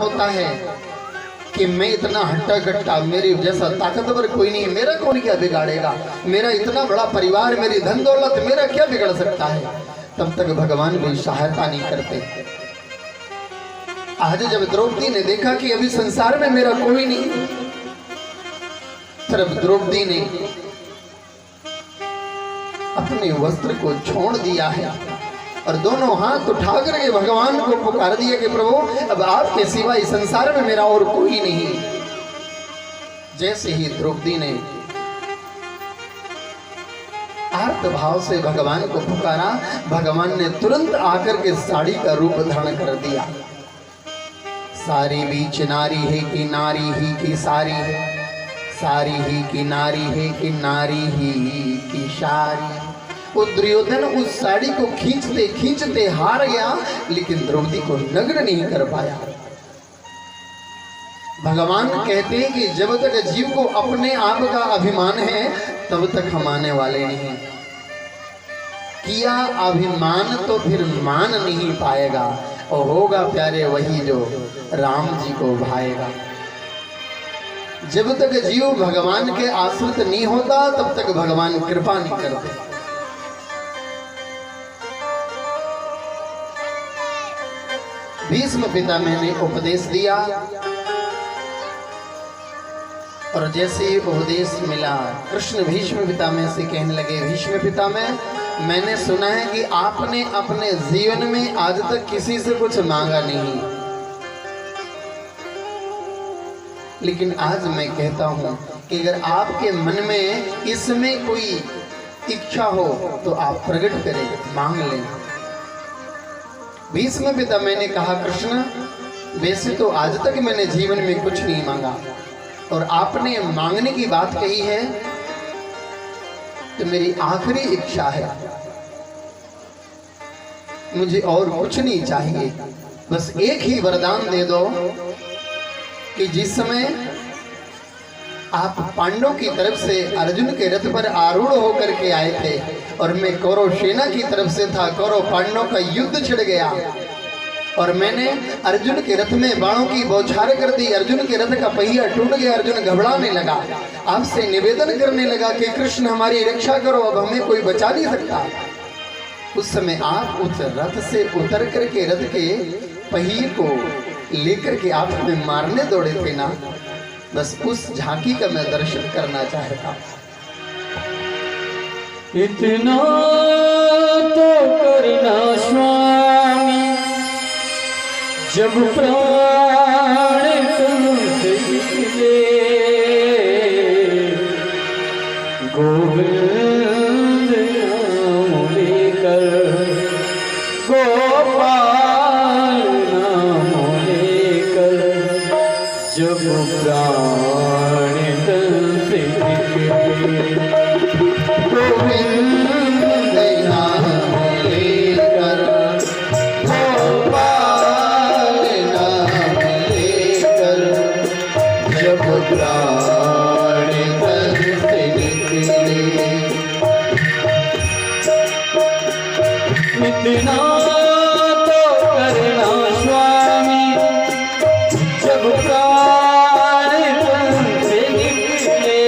होता है कि मैं इतना हट्टा कट्टा, मेरे जैसा ताकतवर कोई नहीं, मेरा कौन क्या बिगाड़ेगा, मेरा इतना बड़ा परिवार, मेरी धन दौलत, मेरा क्या बिगड़ सकता है। तब तक भगवान भी सहायता नहीं करते। आज जब द्रौपदी ने देखा कि अभी संसार में मेरा कोई नहीं, तब द्रौपदी ने अपने वस्त्र को छोड़ दिया है और दोनों हाथ उठा करके भगवान को पुकार दिया कि प्रभु अब आपके सिवा इस संसार में मेरा और कोई नहीं। जैसे ही द्रौपदी ने आर्त भाव से भगवान को पुकारा, भगवान ने तुरंत आकर के साड़ी का रूप धारण कर दिया। सारी बीच नारी है कि नारी ही की सारी है, सारी ही की नारी है कि नारी ही की सारी। वो दुर्योधन उस साड़ी को खींचते खींचते हार गया, लेकिन द्रौपदी को नग्न नहीं कर पाया। भगवान कहते हैं कि जब तक जीव को अपने आप का अभिमान है तब तक हम आने वाले नहीं। किया अभिमान तो फिर मान नहीं पाएगा, और होगा प्यारे वही जो राम जी को भाएगा। जब तक जीव भगवान के आश्रित नहीं होता तब तक भगवान कृपा नहीं करते। भीष्म पितामह ने उपदेश दिया, और जैसे ही उपदेश मिला कृष्ण भीष्म पितामह से कहने लगे, भीष्म पितामह मैंने सुना है कि आपने अपने जीवन में आज तक किसी से कुछ मांगा नहीं, लेकिन आज मैं कहता हूं कि अगर आपके मन में इसमें कोई इच्छा हो तो आप प्रकट करें, मांग लें। भीष्म पितामह ने कहा, कृष्ण वैसे तो आज तक मैंने जीवन में कुछ नहीं मांगा, और आपने मांगने की बात कही है तो मेरी आखिरी इच्छा है, मुझे और कुछ नहीं चाहिए, बस एक ही वरदान दे दो कि जिस समय आप पांडवों की तरफ से अर्जुन के रथ पर आरूढ़ होकर के आए थे और मैं कौरव सेना की तरफ से था, कौरव पांडवों का युद्ध छिड़ गया और मैंने अर्जुन के रथ में बाणों की बौछार कर दी, अर्जुन के रथ का पहिया टूट गया, अर्जुन घबराने लगा, आपसे निवेदन करने लगा कि कृष्ण हमारी रक्षा करो, अब हमें कोई बचा नहीं सकता। उस समय आप उस रथ से उतर करके रथ के पहिए को लेकर के आप हमें मारने दौड़े थे ना, बस उस झांकी का मैं दर्शन करना चाहता। इतना तो करना स्वामी, जब प्राण तुमसे निकले, गोविंद नाम लेकर, गोपाल नाम लेकर, जब प्राण तुमसे निकले, गोविंद नाम लेकर, गोपाल नाम लेकर, जब प्राण तन से निकले। इतना तो करना स्वामी, जब प्राण तन से निकले,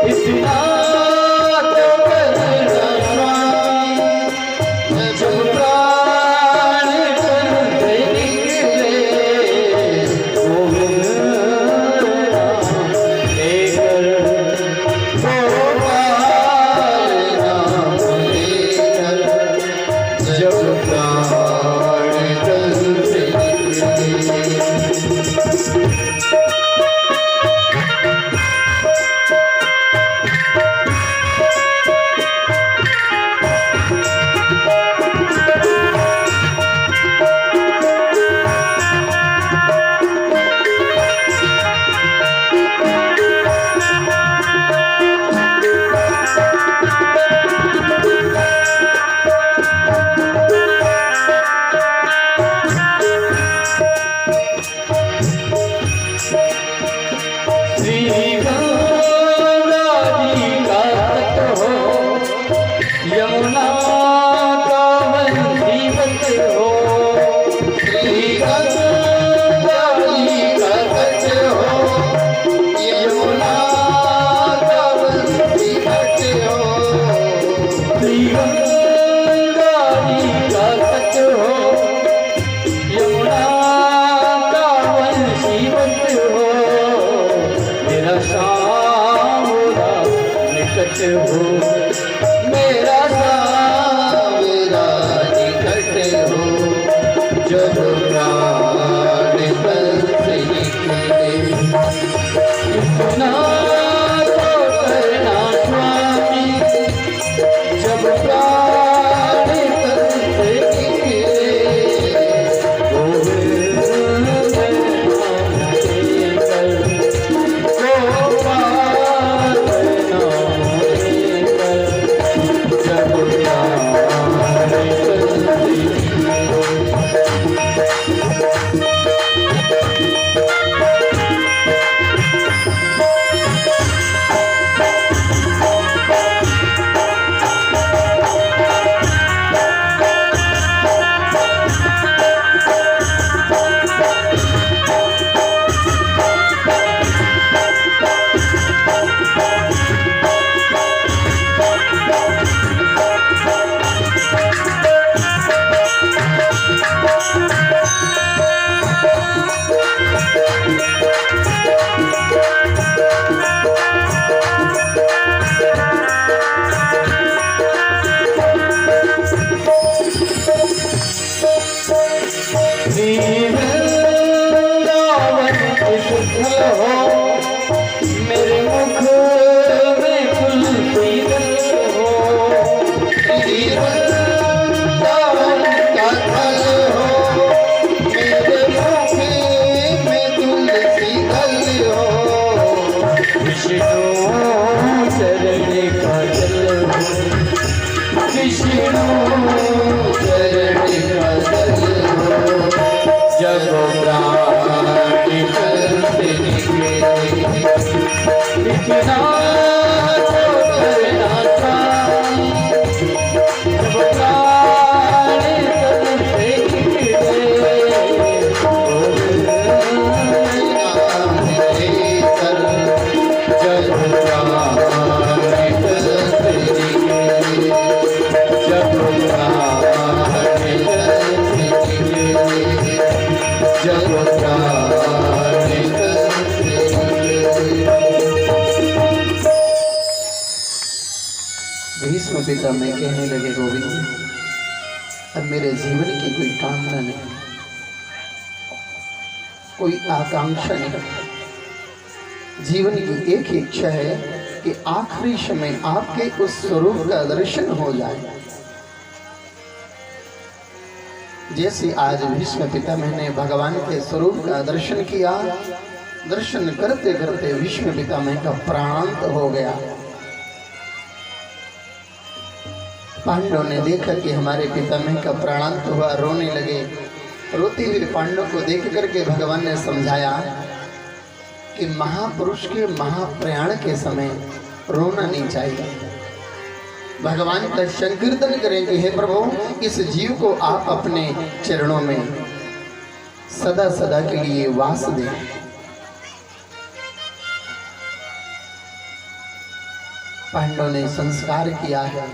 इतना जब प्राण तन से निकले। मेरे मुख में खुलती हो, वृंदावन का फल हो, मेरे मुख में तुलसी दल हो। विष्णु चरण का जल हो, विष्णु चरण का जल हो, जब प्राण करते निकले इतना तो करना था, जब प्राण करते निकले नाम लेकर जब प्राण करते निकले, जब प्राण करते निकले, जब प्राण भीष्म पिता में कहने लगे, गोविंद अब मेरे जीवन की कोई कामना नहीं, कोई आकांक्षा नहीं, जीवन की एक ही इच्छा है कि आखिरी समय आपके उस स्वरूप का दर्शन हो जाए। जैसे आज भीष्म पितामह ने भगवान के स्वरूप का दर्शन किया, दर्शन करते करते भीष्म पितामह का प्राणांत हो गया। पांडवों ने देखा कि हमारे पितामह का प्राणांत हुआ, रोने लगे। रोते हुए पांडवों को देख करके भगवान ने समझाया कि महापुरुष के महाप्रयाण के समय रोना नहीं चाहिए। भगवान का संकीर्तन करेंगे, हे प्रभु इस जीव को आप अपने चरणों में सदा सदा के लिए वास दें। पांडवों ने संस्कार किया है।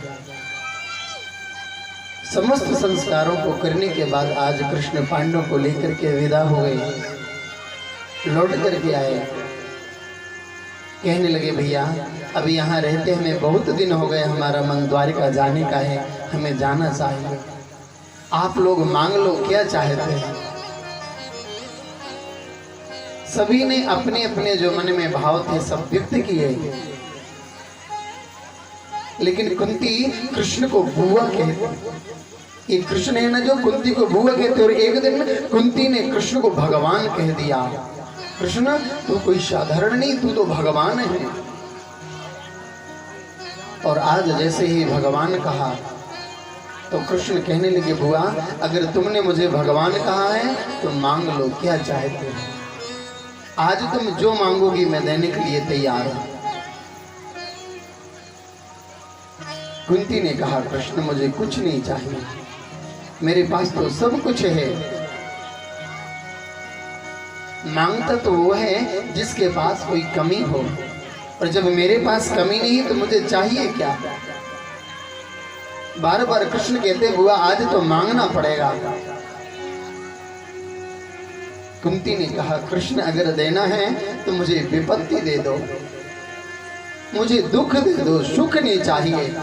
समस्त संस्कारों को करने के बाद आज कृष्ण पांडवों को लेकर के विदा हो गए, लौट करके आए। कहने लगे, भैया अभी यहाँ रहते हमें बहुत दिन हो गए, हमारा मन द्वारिका जाने का है, हमें जाना चाहिए, आप लोग मांग लो क्या चाहते हैं। सभी ने अपने अपने जो मन में भाव थे सब व्यक्त किए, लेकिन कुंती कृष्ण को बुआ कहती। ये कृष्ण है ना जो कुंती को बुआ कहते, और एक दिन कुंती ने कृष्ण को भगवान कह दिया। कृष्ण तू कोई साधारण नहीं, तू तो भगवान है। और आज जैसे ही भगवान कहा तो कृष्ण कहने लगे, बुआ अगर तुमने मुझे भगवान कहा है तो मांग लो क्या चाहते हो, आज तुम जो मांगोगी मैं देने के लिए तैयार हूं। कुंती ने कहा, कृष्ण मुझे कुछ नहीं चाहिए, मेरे पास तो सब कुछ है। मांगता तो वो है जिसके पास कोई कमी हो, और जब मेरे पास कमी नहीं तो मुझे चाहिए क्या। बार बार कृष्ण कहते, बुआ आज तो मांगना पड़ेगा। कुंती ने कहा, कृष्ण अगर देना है तो मुझे विपत्ति दे दो, मुझे दुख दे दो, सुख नहीं चाहिए।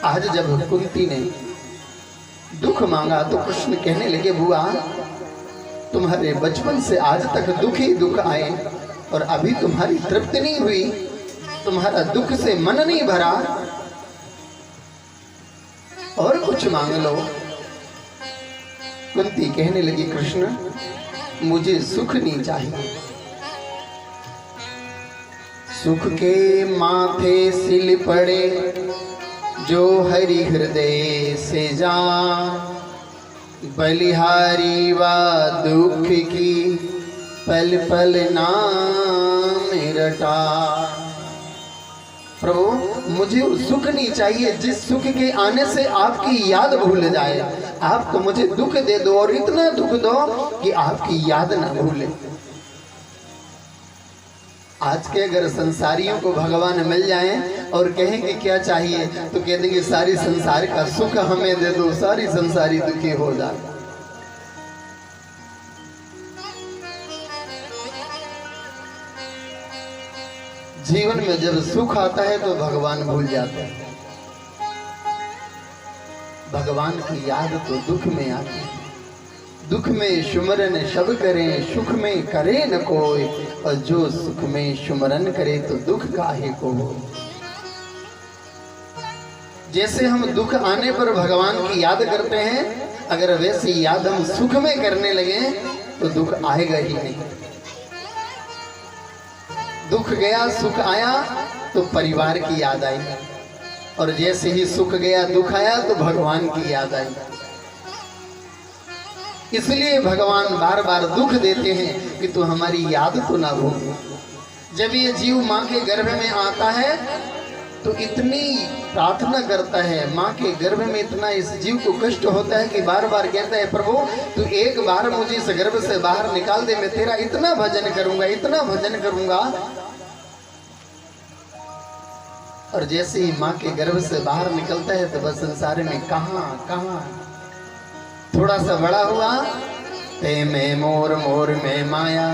आज जब कुंती ने दुख मांगा तो कृष्ण कहने लगे, बुआ तुम्हारे बचपन से आज तक दुख ही दुख आए और अभी तुम्हारी तृप्ति नहीं हुई, तुम्हारा दुख से मन नहीं भरा, और कुछ मांग लो। कुंती कहने लगी, कृष्ण मुझे सुख नहीं चाहिए, सुख के माथे सिल पड़े जो हरि हृदय से जा, बलिहारी वा दुख की पल पल नाम रटा। प्रभु मुझे सुख नहीं चाहिए जिस सुख के आने से आपकी याद भूल जाए। आप तो मुझे दुख दे दो और इतना दुख दो कि आपकी याद ना भूले। आज के अगर संसारियों को भगवान मिल जाएं और कहें कि क्या चाहिए तो कह देंगे सारी संसार का सुख हमें दे दो, सारी संसारी दुखी हो जाए। जीवन में जब सुख आता है तो भगवान भूल जाते हैं। भगवान की याद तो दुख में आती है। दुख में सुमरन सब करें, सुख में करे न कोई, और जो सुख में सुमरन करे तो दुख काहे को हो। जैसे हम दुख आने पर भगवान की याद करते हैं, अगर वैसी याद हम सुख में करने लगे तो दुख आएगा ही नहीं। दुख गया सुख आया तो परिवार की याद आई, और जैसे ही सुख गया दुख आया तो भगवान की याद आई। इसलिए भगवान बार बार दुख देते हैं कि तू हमारी याद तो ना भूल। जब ये जीव माँ के गर्भ में आता है तो इतनी प्रार्थना करता है, माँ के गर्भ में इतना इस जीव को कष्ट होता है कि बार बार कहता है प्रभु तू एक बार मुझे इस गर्भ से बाहर निकाल दे, मैं तेरा इतना भजन करूंगा, इतना भजन करूंगा। और जैसे ही माँ के गर्भ से बाहर निकलता है तो बस संसार में कहाँ थोड़ा सा बड़ा हुआ ते में मोर मोर में माया,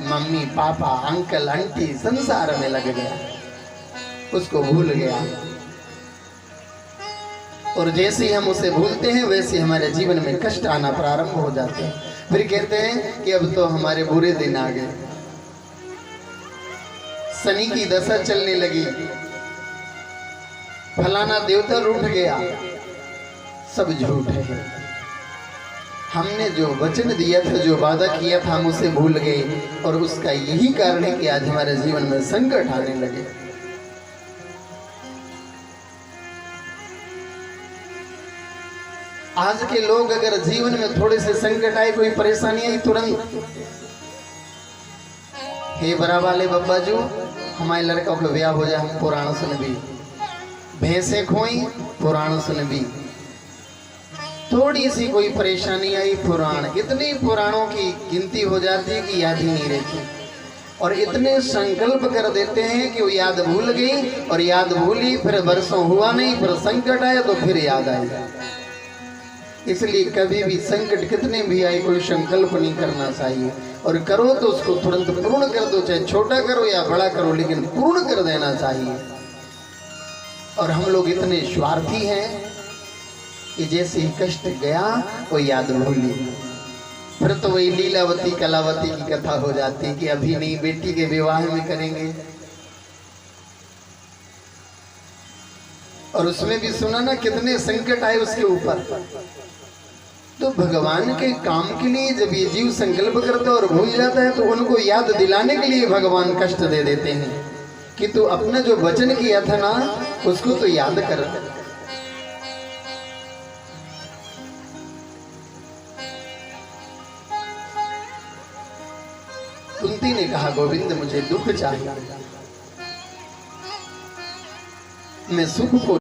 मम्मी पापा अंकल आंटी संसार में लग गया, उसको भूल गया। और जैसे ही हम उसे भूलते हैं वैसे हमारे जीवन में कष्ट आना प्रारंभ हो जाते हैं। फिर कहते हैं कि अब तो हमारे बुरे दिन आ गए, शनि की दशा चलने लगी, फलाना देवता रूठ गया। सब झूठ है। हमने जो वचन दिया था, जो वादा किया था, हम उसे भूल गए, और उसका यही कारण है कि आज हमारे जीवन में संकट आने लगे। आज के लोग अगर जीवन में थोड़े से संकट आए, कोई परेशानी आई, तुरंत हे बरा वाले बब्बा जो हमारे लड़का को ब्याह हो जाए, हम पुराण सुन भी, भैंसे खोई पुराण सुन भी, थोड़ी सी कोई परेशानी आई पुराण, इतनी पुराणों की गिनती हो जाती है कि याद ही नहीं रहती। और इतने संकल्प कर देते हैं कि वो याद भूल गई, और याद भूली फिर वर्षों हुआ नहीं, फिर संकट आया तो फिर याद आई। इसलिए कभी भी संकट कितने भी आए कोई संकल्प नहीं करना चाहिए, और करो तो उसको तुरंत पूर्ण कर दो, चाहे छोटा करो या बड़ा करो, लेकिन पूर्ण कर देना चाहिए। और हम लोग इतने स्वार्थी हैं कि जैसे ही कष्ट गया वो याद भूली, फिर तो वही लीलावती कलावती की कथा हो जाती कि अभी नहीं, बेटी के विवाह में करेंगे। और उसमें भी सुना ना कितने संकट आए उसके ऊपर। तो भगवान के काम के लिए जब ये जीव संकल्प करता है और भूल जाता है तो उनको याद दिलाने के लिए भगवान कष्ट दे देते हैं कि तू अपना जो वचन किया था ना उसको तो याद कर। कुंती ने कहा गोविंद मुझे दुख चाहिए, मैं सुख को